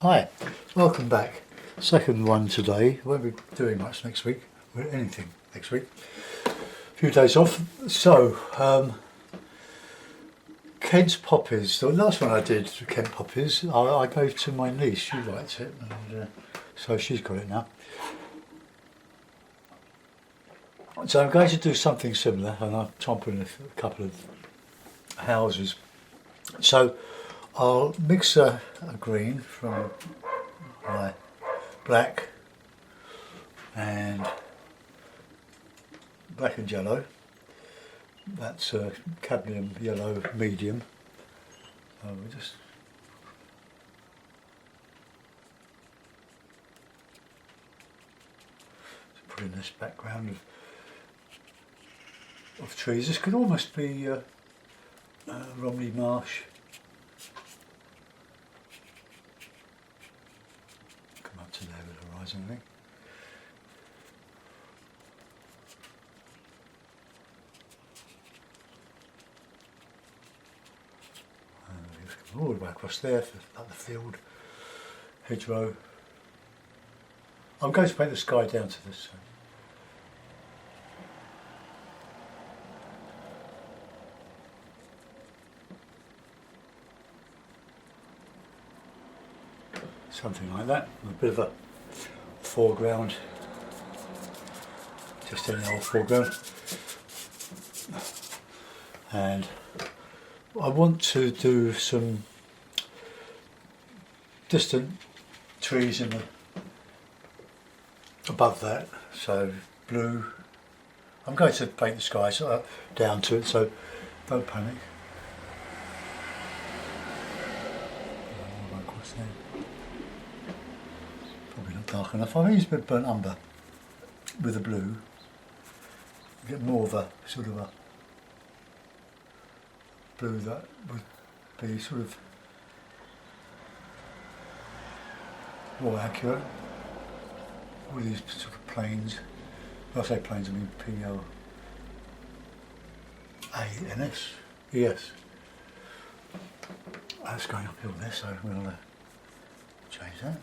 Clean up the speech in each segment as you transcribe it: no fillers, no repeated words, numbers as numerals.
Hi, welcome back. Second one today. Won't be doing much next week, or anything next week. A few days off. So, Kent's Poppies. The last one I did, Kent Poppies, I gave to my niece. She liked it, and so she's got it now. So I'm going to do something similar, and I'm chomping a couple of houses. So I'll mix a green from my black and yellow. That's a cadmium yellow medium. So we just put in this background of trees. This could almost be Romney Marsh. Come up to there with the horizon, I think. All the way across there for like the field, hedgerow. I'm going to paint the sky down to this. Something like that, a bit of a foreground, just any old foreground. And I want to do some distant trees in the above that, so blue. I'm going to paint the sky down to it, so don't panic. Probably not dark enough. I've used a bit of burnt umber with the blue. You get more of a sort of a blue that would be sort of more accurate. All these sort of planes. When I say planes, I mean P-L-A-N-S. Yes. That's going uphill there, so we'll change that.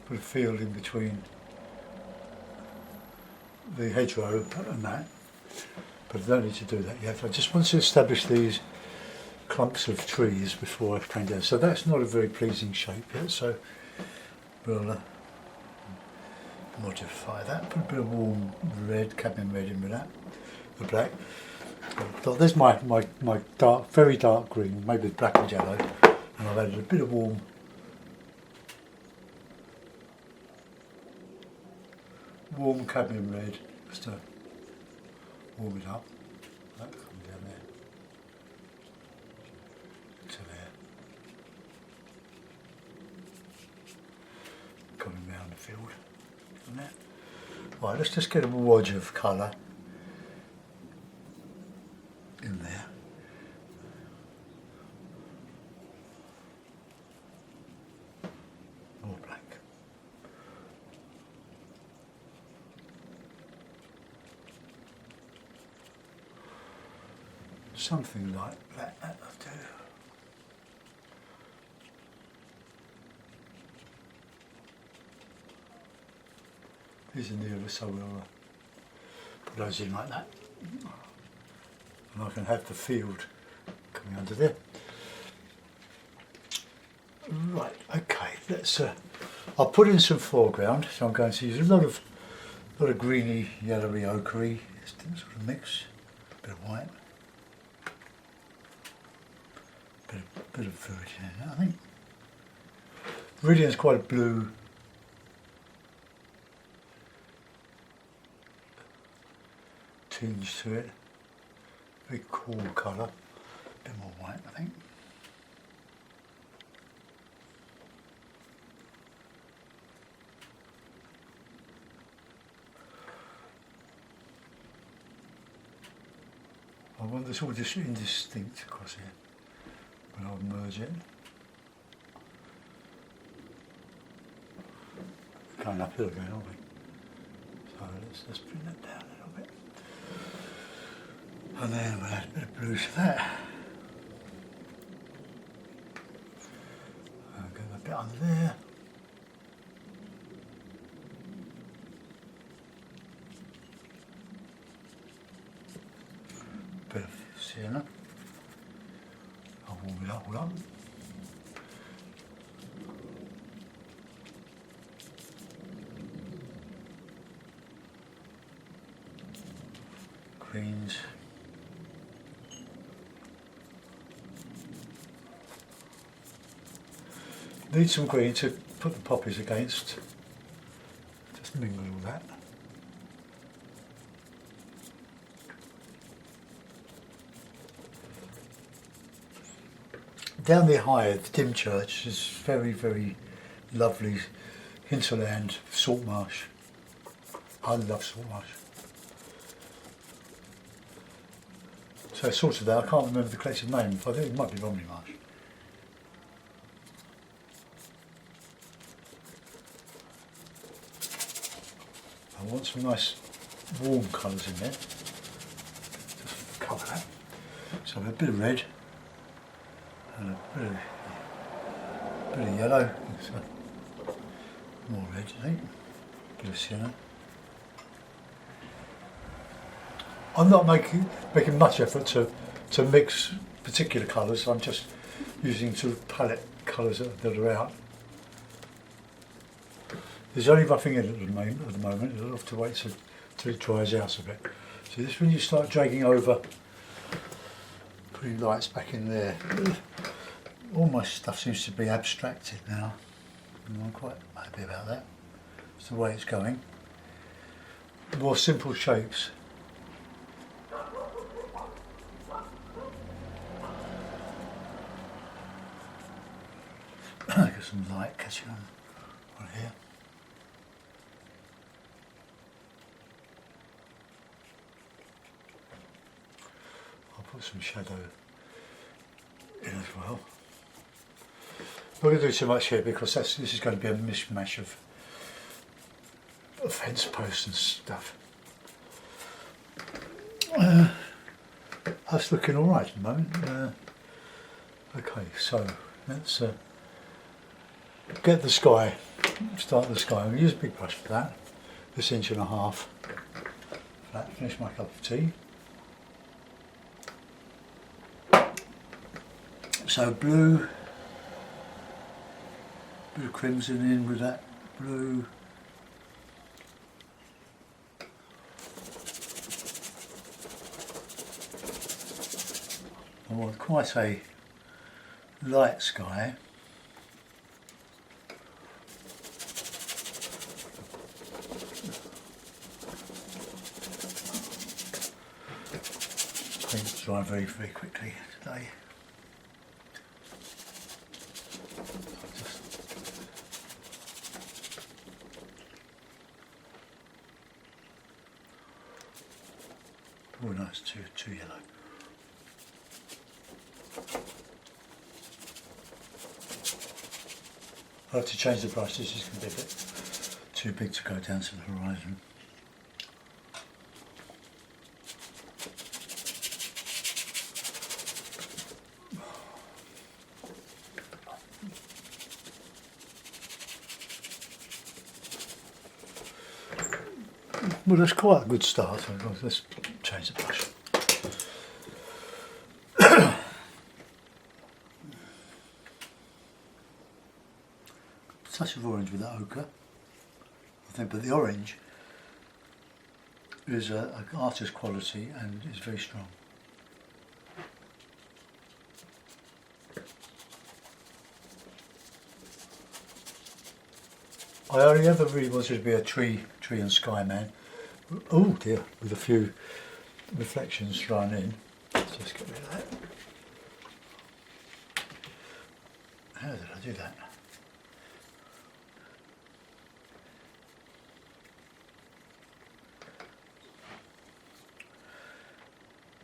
Put a field in between the hedgerow and that, but I don't need to do that yet. I just want to establish these clumps of trees before I paint down. So that's not a very pleasing shape yet, so we'll modify that. Put a bit of warm red, cadmium red in with that, the black. So there's my dark, very dark green, maybe black and yellow, and I've added a bit of warm cadmium red just to warm it up. That comes down there to there, coming round the field from there. Right, let's just get a wodge of colour in there. More black. Something like that, that'll do. These are nearer, so we'll put those in like that. And I can have the field coming under there. Right, okay, let's I'll put in some foreground, so I'm going to use a lot of greeny, yellowy, ochre sort of mix, a bit of white. Bit of viridian, I think. Viridian is quite a blue tinge to it. Very cool colour. A bit more white, I think. I want this all just indistinct across here. And I'll merge it. Going uphill again, aren't we? So let's bring that down a little bit. And then we'll add a bit of blue to that. bit under there. Bit of sienna. I'll warm it up all up. Greens. Need some green to put the poppies against. Just mingle all that. Down the high at the Dim Church is very, very lovely hinterland, salt marsh. I love salt marsh. So it's sort of there, I can't remember the collective name, I think it might be Romney Marsh. I want some nice warm colours in there. Just cover that. So a bit of red and a bit of yellow. So more red, I think. Bit of sienna. I'm not making much effort to mix particular colours. I'm just using sort of palette colours that are out. There's only roughing in at the moment. You'll have to wait till it dries out a bit. So this when you start dragging over, putting lights back in there. All my stuff seems to be abstracted now, and I'm quite happy about that. It's the way it's going. More simple shapes. Get some light catching on right here. I'll put some shadow in as well. I'm not going to do too much here because this is going to be a mishmash of fence posts and stuff. That's looking alright at the moment. Okay, so let's get the sky, start the sky. I'm going to use a big brush for that, this 1.5 inches. That, finish my cup of tea. So blue crimson in with that blue. I want quite a light sky. Paint's dry very, very quickly today. Oh, nice, too yellow. I'll have to change the brush, this is going to be a bit too big to go down to the horizon. Well, that's quite a good start. Let's change the brush. Touch of orange with that ochre, I think, but the orange is an artist quality and is very strong. I only ever really wanted to be a tree and sky man. Oh dear, with a few reflections thrown in. Let's just get rid of that. How did I do that?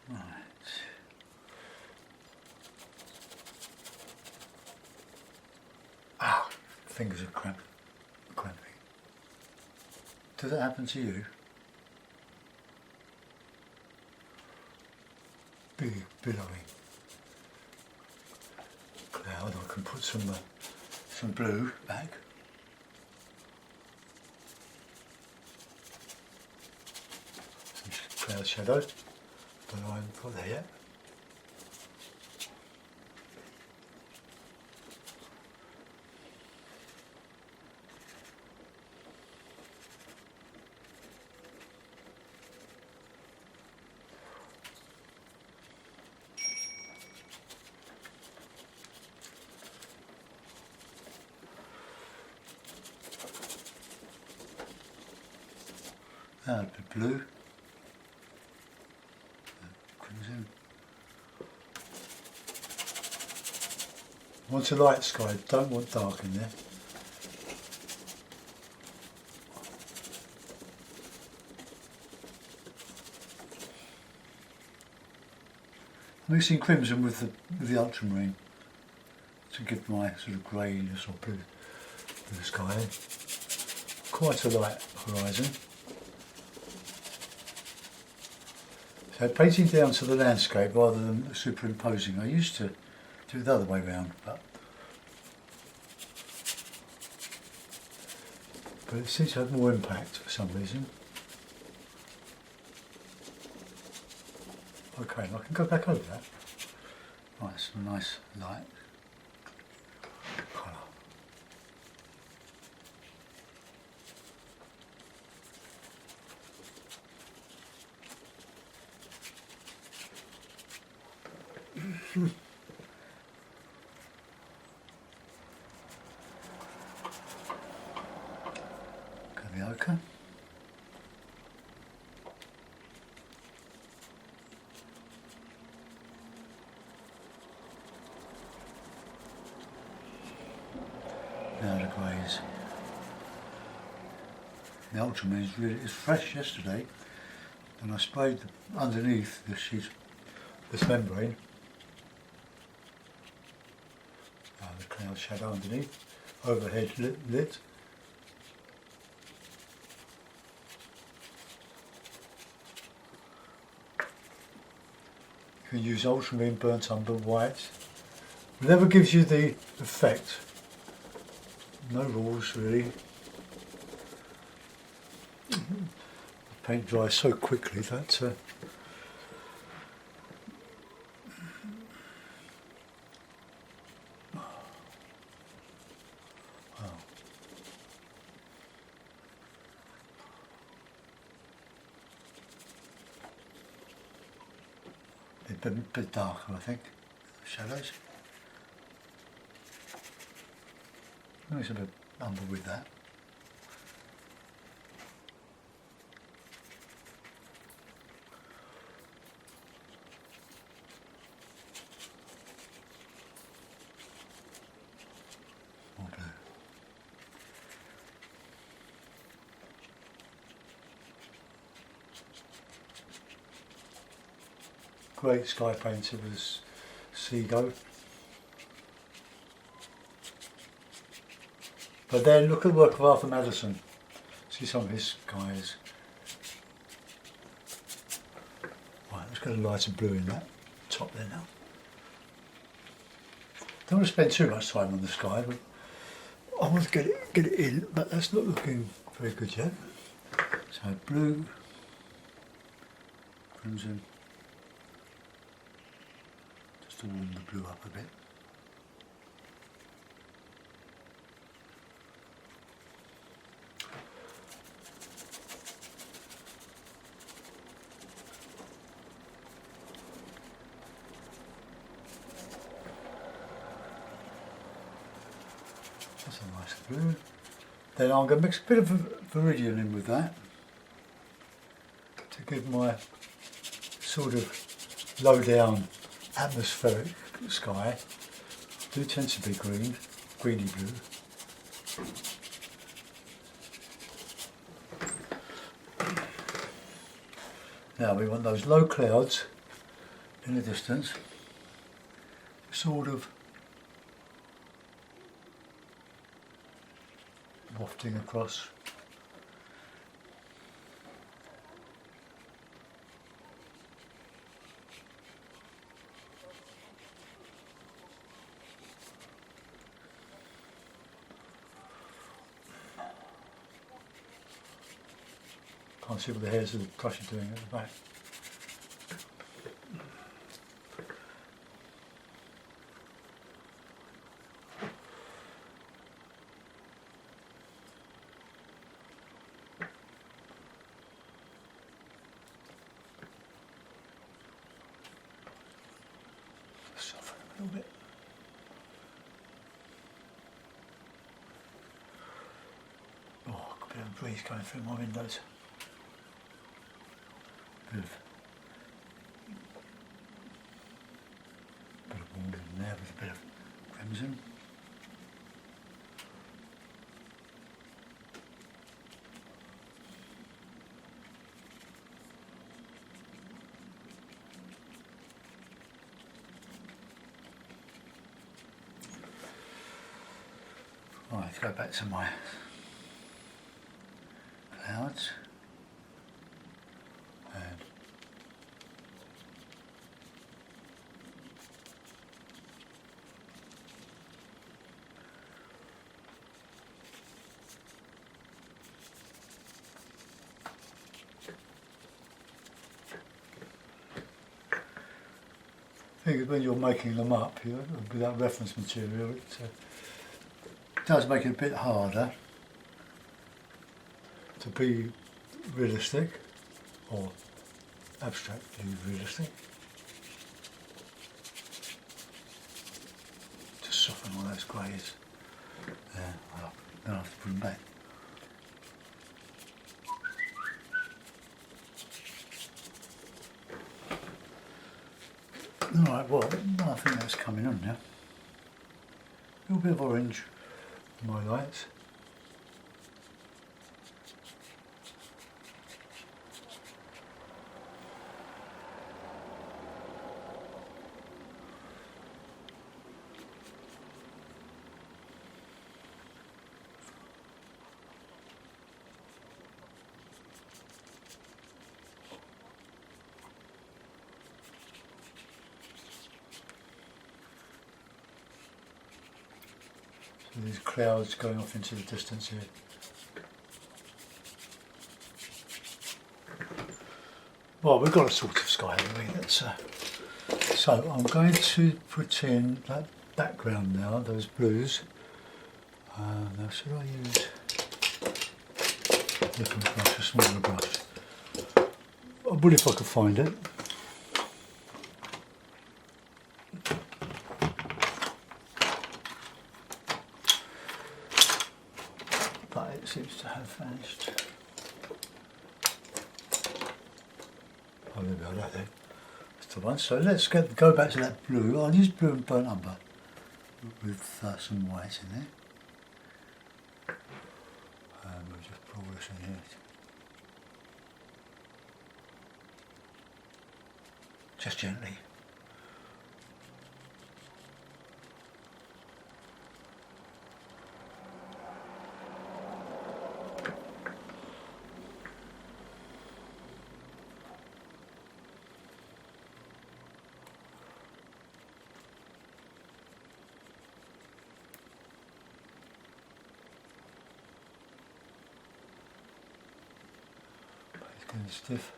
Right. Ah, fingers are cramping. Does that happen to you? Big billowy cloud. I can put some some blue back. Some cloud shadows, but I haven't got there yet. A bit blue, crimson. Want a light sky, don't want dark in there. I'm mixing crimson with the ultramarine to give my sort of greyness or blue sky. Quite a light horizon. So painting down to the landscape rather than superimposing. I used to do it the other way round, but it seems to have more impact for some reason. Okay, I can go back over that. Right, some nice light colour. Could be okay. Now the greys. The ultramarine is fresh yesterday, and I sprayed underneath the sheet, this membrane. The cloud shadow underneath, overhead lit. You can use ultramarine, burnt umber, white. It never gives you the effect. No rules really. The paint dries so quickly that a bit darker, I think, shadows. There's a bit umber with that. More blue. Great sky painter was Seago. But then look at the work of Arthur Madison. See some of his skies. Right, let's get a lighter blue in that top there now. Don't want to spend too much time on the sky, but I want to get it in, but that's not looking very good yet. So blue, crimson, just to warm the blue up a bit. That's a nice blue. Then I'm going to mix a bit of viridian in with that to give my sort of low down atmospheric sky. Do tend to be green, greeny blue. Now we want those low clouds in the distance, sort of wafting across. Can't see what the hairs of the brush are doing at the back. Soften a little bit. Oh, a bit of breeze going through my windows. Bit of warm in there with a bit of crimson. Right, let's go back to my clouds. And I think when you're making them up, without reference material, it does make it a bit harder to be realistic or abstractly realistic. Just soften all those greys. There, well, then I have to put them back. Alright, well, I think that's coming on now. A little bit of orange in my lights. So these clouds going off into the distance here. Well, we've got a sort of sky, haven't we? That's, so I'm going to put in that background now, those blues. Now should I use a different brush, a smaller brush? I would if I could find it. But it seems to have vanished. Oh, there we go, that then. That's the one. So let's go back to that blue. I'll use blue and burnt umber with some white in there. And we'll just pour this in here. Just gently. It's getting stiff.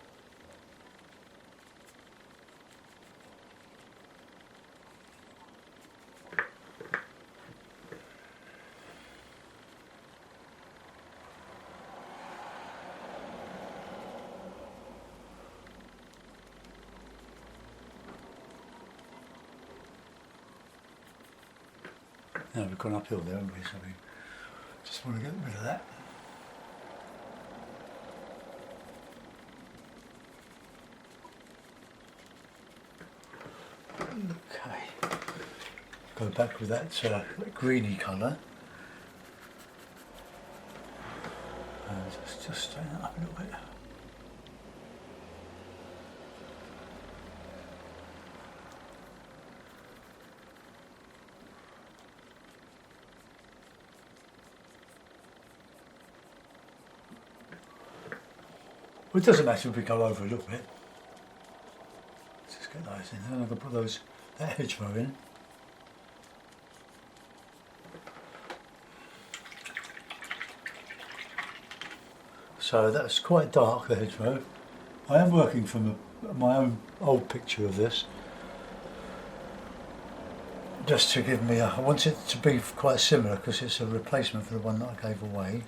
Now we've gone uphill there, haven't we? So we just want to get rid of that. Okay. Go back with that greeny colour. And just straighten that up a little bit. Well, it doesn't matter if we go over a little bit. Let's just get those in. Then I'm going to put that hedgerow in. So that's quite dark, the hedgerow. I am working from my own old picture of this, just to give me I want it to be quite similar because it's a replacement for the one that I gave away.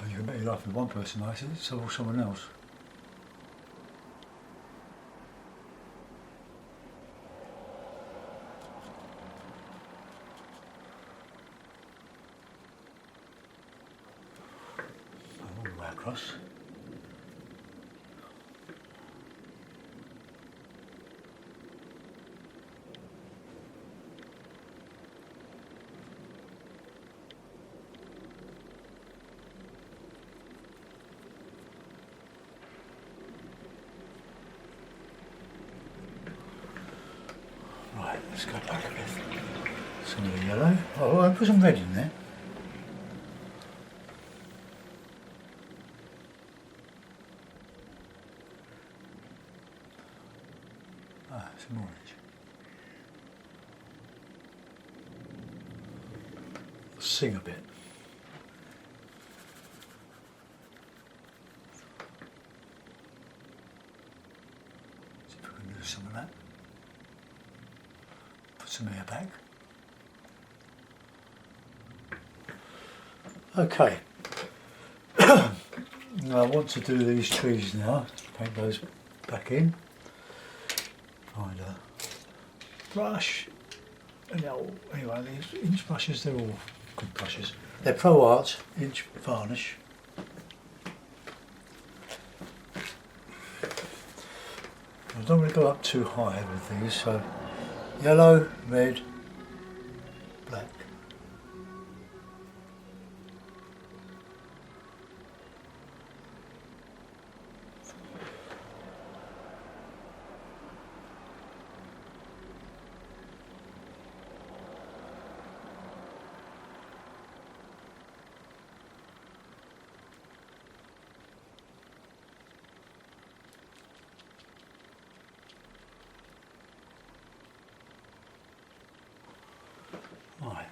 And you can bet your life with one person likes it, it's all someone else. All the way across. Right, let's go back a bit. Some of the yellow. Oh, I put some red in there. Ah, some orange. Sing a bit. See if we can do some of that. Put some air back. Okay. Now I want to do these trees now. Paint those back in. Find a brush. Anyway, these inch brushes, they're all good brushes. They're Pro Art inch varnish. I don't want to go up too high with these, so yellow, red, black. Right,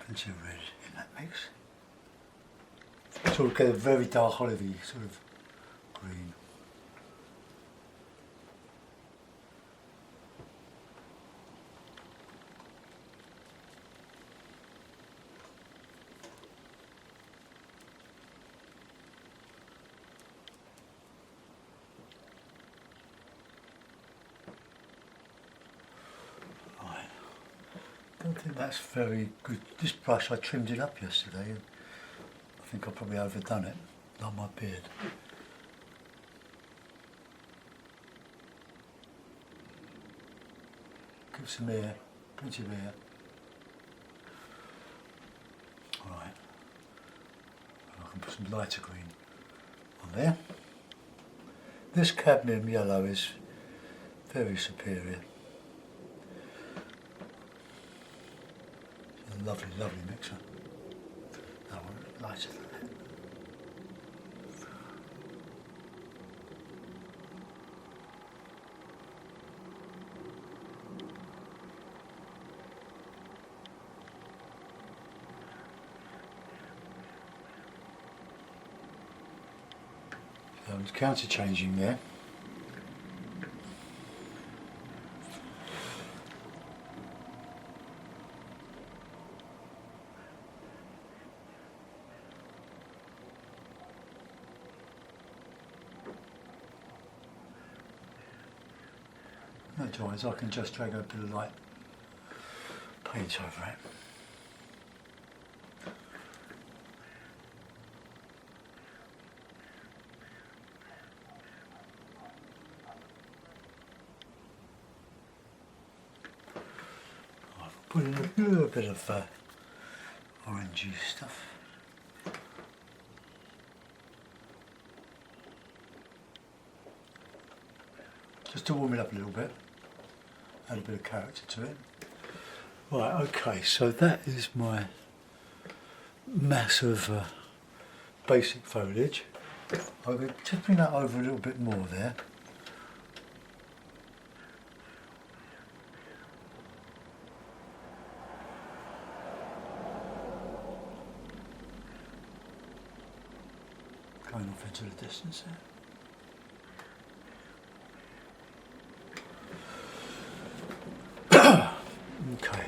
plenty of red in that mix. So we'll get a very dark olivey sort of green. I don't think that's very good. This brush, I trimmed it up yesterday and I think I've probably overdone it, like my beard. Give some air, plenty of air. Alright, I can put some lighter green on there. This cadmium yellow is very superior. Lovely, lovely mixer. That one lighter than that. So it's counter changing there. Otherwise I can just drag a bit of light paint over it. I've put in a little bit of orangey stuff. Just to warm it up a little bit. Add a bit of character to it. Right, okay, so that is my mass of basic foliage. I'll be tipping that over a little bit more there. going off into the distance there. Okay.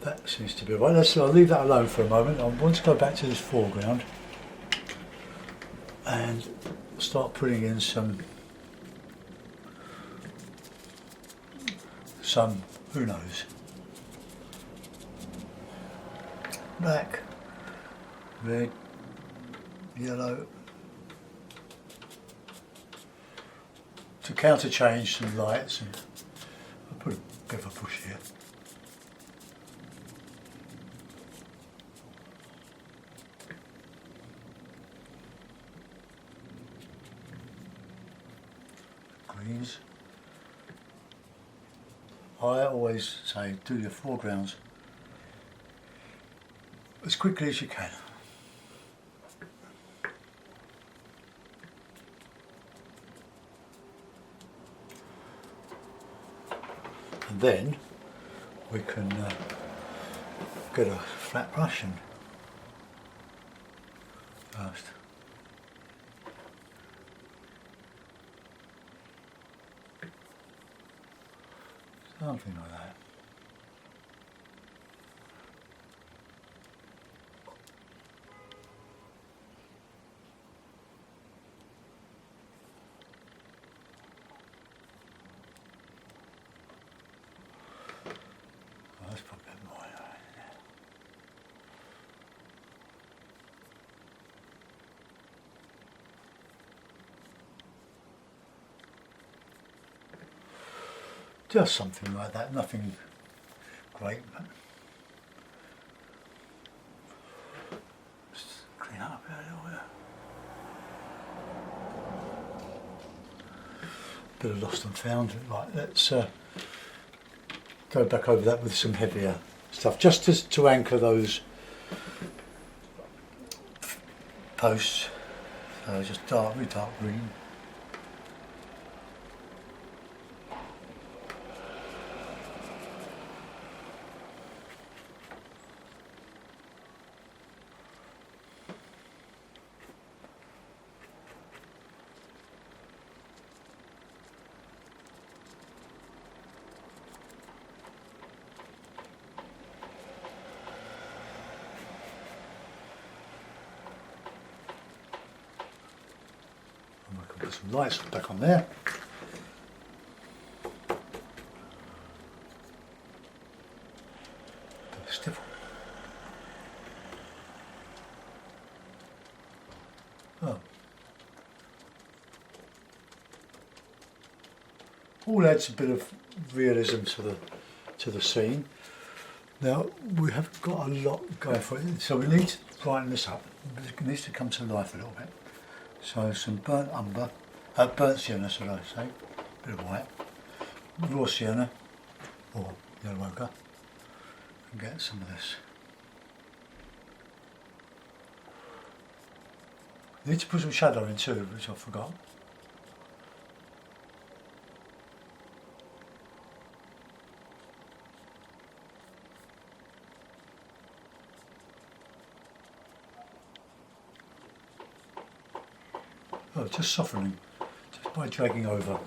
That seems to be right. I'll leave that alone for a moment. I want to go back to this foreground and start putting in some, who knows, black, red, yellow, to counterchange some lights. And I'll put a bit of a push here. Greens. I always say do your foregrounds as quickly as you can. And then we can get a flat brush and first. Something like that. Oh, let's put a bit more in there. Just something like that, nothing great, but just clean up a little bit. Bit of lost and found. Right, let's go back over that with some heavier stuff, just to anchor those posts. So just really dark green. Put some lights back on there. Stiff. Oh. All adds a bit of realism to the scene. Now we haven't got a lot going for it, so we need to brighten this up. It needs to come to life a little bit. So some burnt umber, burnt sienna, should I say, bit of white, raw sienna or yellow ochre, and get some of this. Need to put some shadow in too, which I forgot. Oh, just softening, just by dragging over.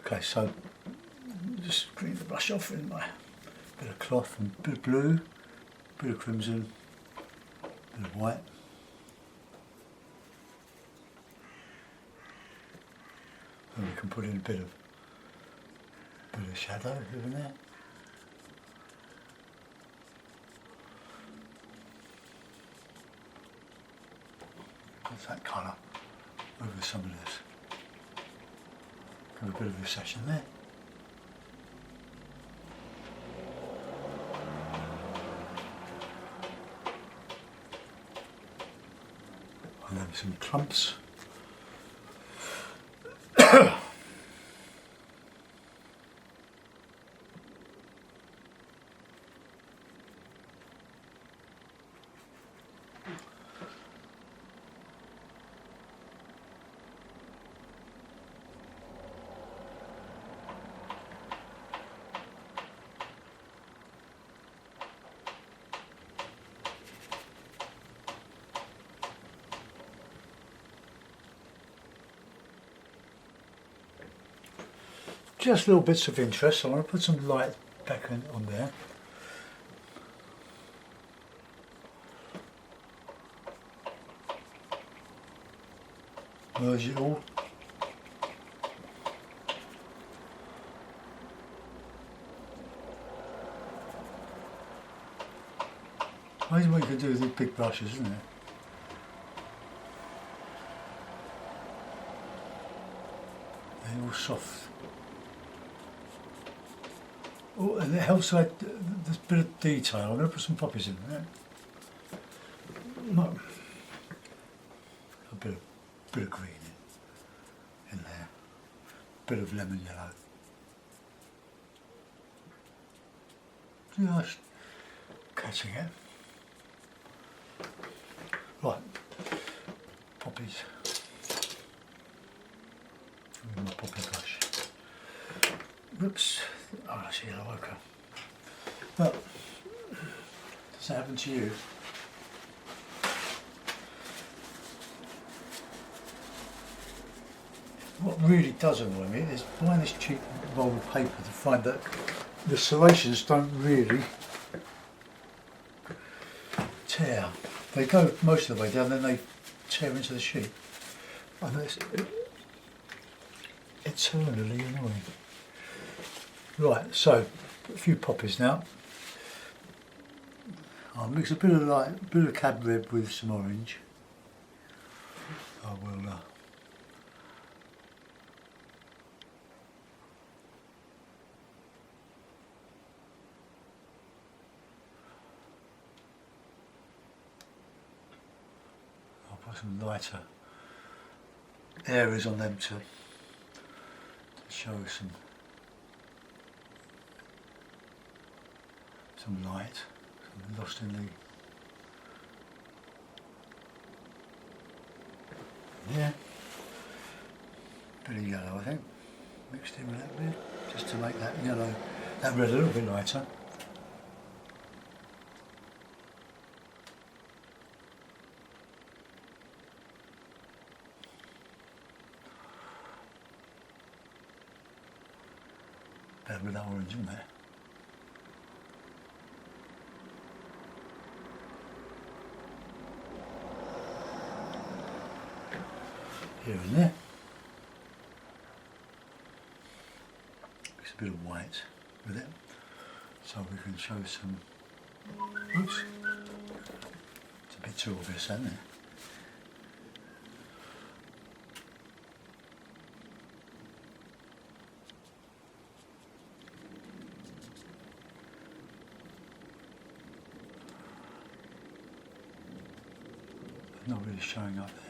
Okay, so just clean the brush off with my bit of cloth and bit of blue, bit of crimson, bit of white. And we can put in a bit of shadow in there. What's that colour over some of this? Got a bit of recession there. And then some clumps. just little bits of interest. So I want to put some light back on there. Merge it all. Amazing what you can do with these big brushes, isn't it? They're all soft. Oh, and it helps like this bit of detail. I'm going to put some poppies in there. A bit of green in there. Bit of lemon yellow. Just catching it. Right, poppies. With my poppy brush. Whoops. Oh, that's a yellow ochre. Well, does that happen to you? What really does annoy me is buying this cheap roll of paper to find that the serrations don't really tear. They go most of the way down, then they tear into the sheet. And it's eternally annoying. Right, so a few poppies now. I'll mix a bit of cab rib with some orange. I will. I'll put some lighter areas on them to show some light, some lost in the. Yeah, bit of yellow I think, mixed in with that bit, just to make that yellow, that red a little bit lighter. Better with that orange in there. Here and there. Mix a bit of white with it, so we can show some. Oops, it's a bit too obvious, isn't it? Not really showing up there.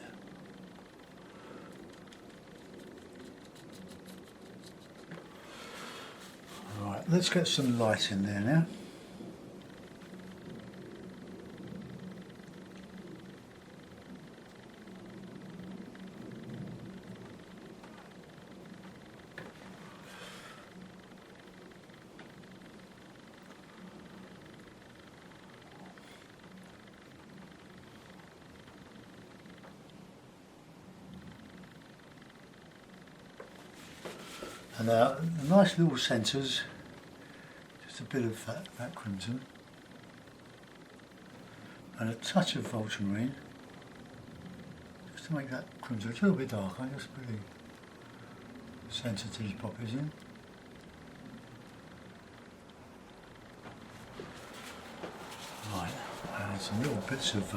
Right, let's get some light in there now. And the nice little centres, just a bit of that crimson and a touch of ultramarine, just to make that crimson a little bit darker, just really centre to these poppies in. Right, and some little bits of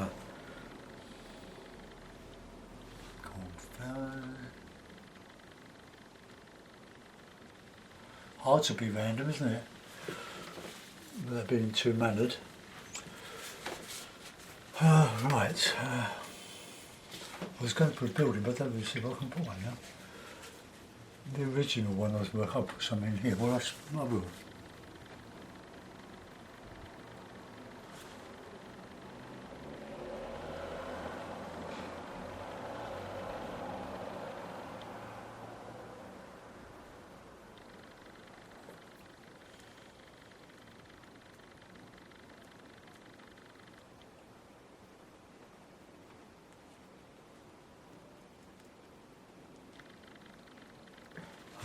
cornflower. Hard to be random, isn't it? Without being too mannered. Right. I was going to put a building, but I don't really see if I can put one now. The original one I was working, I'll put some in here. Well, I will.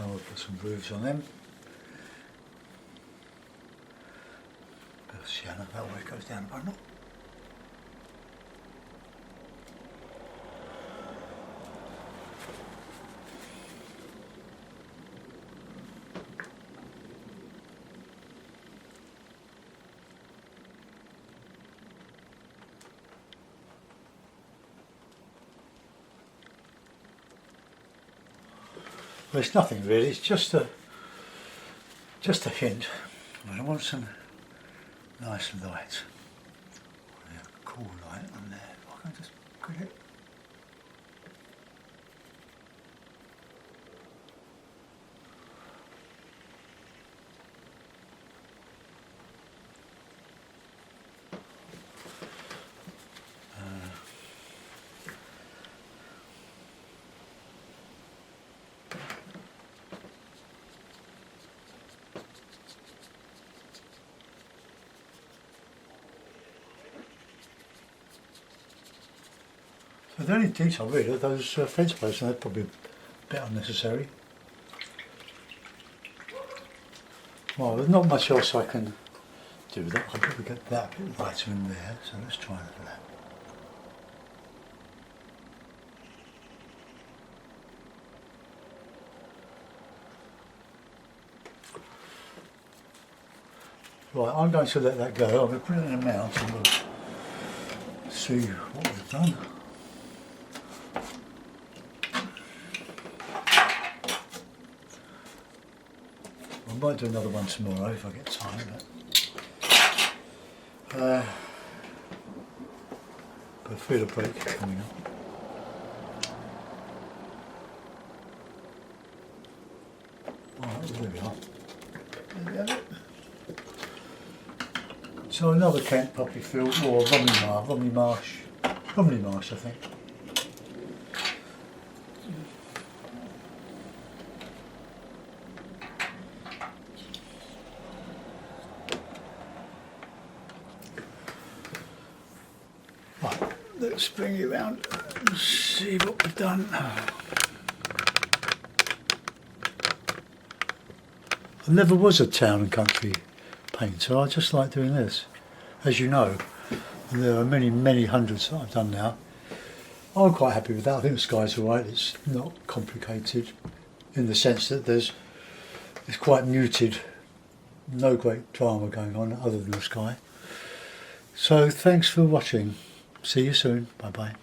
so I'll put some grooves on them. Bit of sienna, that way it goes down the bundle. Well, it's nothing really, it's just a hint. I want some nice light. Yeah, cool light on there. I can just put it. So the only detail really are those fence posts, and they're probably a bit unnecessary. Well, there's not much else I can do with that. I'll probably get that a bit lighter in there, so let's try that. Right, I'm going to let that go. I'm going to put it in a mount and we'll see what we've done. I might do another one tomorrow if I get time. But I feel a break coming up. Alright, there we are. There we have it. So another Kent poppy field, or Romney Marsh, I think. Right, let's bring it round and see what we've done. I never was a town and country painter. I just like doing this, as you know, and there are many hundreds that I've done now. I'm quite happy with that. I think the sky's alright. It's not complicated in the sense that it's quite muted, no great drama going on other than the sky. So thanks for watching. See you soon. Bye bye.